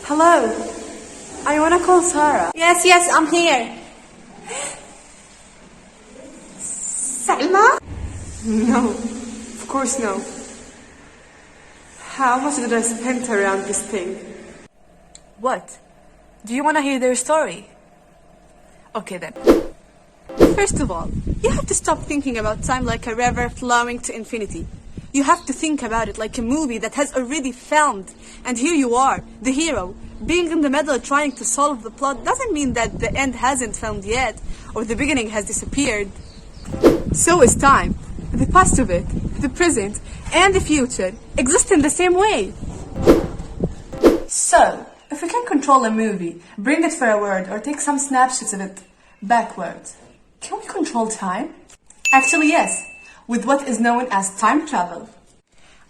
Hello. I wanna call Sarah. Yes, I'm here. Salma? No, of course no. How much did I spend around this thing? What? Do you want to hear their story? Okay then. First of all, you have to stop thinking about time like a river flowing to infinity. You have to think about it like a movie that has already filmed. And here you are, the hero. Being in the middle trying to solve the plot doesn't mean that the end hasn't filmed yet or the beginning has disappeared. So is time. The past of it, the present, and the future exist in the same way. So, if we can control a movie, bring it forward, or take some snapshots of it backwards, can we control time? Actually, yes, with what is known as time travel.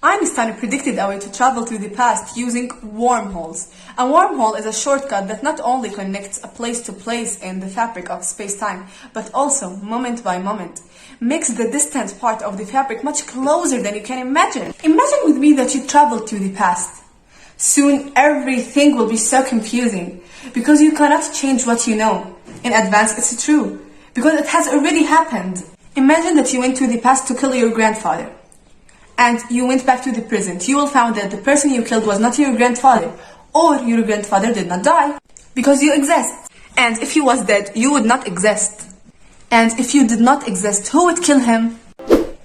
Einstein predicted a way to travel to the past using wormholes. A wormhole is a shortcut that not only connects a place to place in the fabric of space-time, but also, moment by moment, makes the distant part of the fabric much closer than you can imagine. Imagine with me that you travel to the past. Soon everything will be so confusing because you cannot change what you know. In advance it's true because it has already happened. Imagine that you went to the past to kill your grandfather and you went back to the present. You will find that the person you killed was not your grandfather or your grandfather did not die because you exist. And if he was dead, you would not exist. And if you did not exist, who would kill him?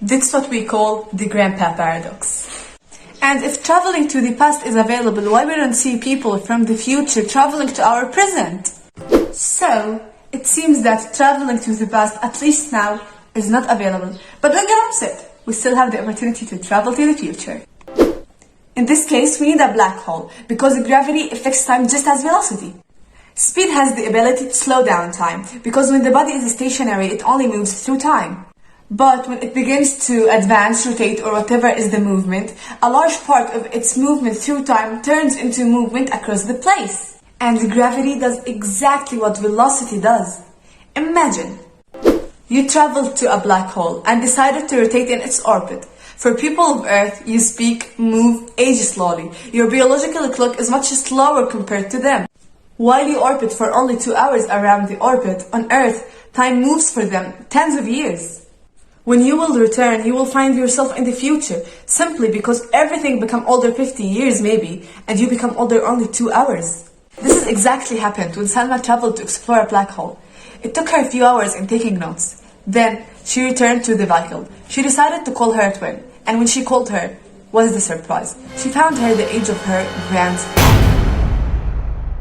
That's what we call the grandpa paradox. And if traveling to the past is available, why we don't see people from the future traveling to our present? So, it seems that traveling to the past, at least now, is not available. But don't get upset. We still have the opportunity to travel to the future. In this case, we need a black hole, because gravity affects time just as velocity. Speed has the ability to slow down time, because when the body is stationary, it only moves through time. But when it begins to advance, rotate, or whatever is the movement, a large part of its movement through time turns into movement across the place. And gravity does exactly what velocity does. Imagine, you traveled to a black hole and decided to rotate in its orbit. For people of Earth, you speak, move, age slowly. Your biological clock is much slower compared to them. While you orbit for only 2 hours around the orbit, on Earth, time moves for them tens of years. When you will return, you will find yourself in the future, simply because everything become older 50 years maybe, and you become older only 2 hours. This is exactly happened when Salma traveled to explore a black hole. It took her a few hours in taking notes. Then, she returned to the vehicle. She decided to call her twin, and when she called her, what is the surprise? She found her the age of her grandmother.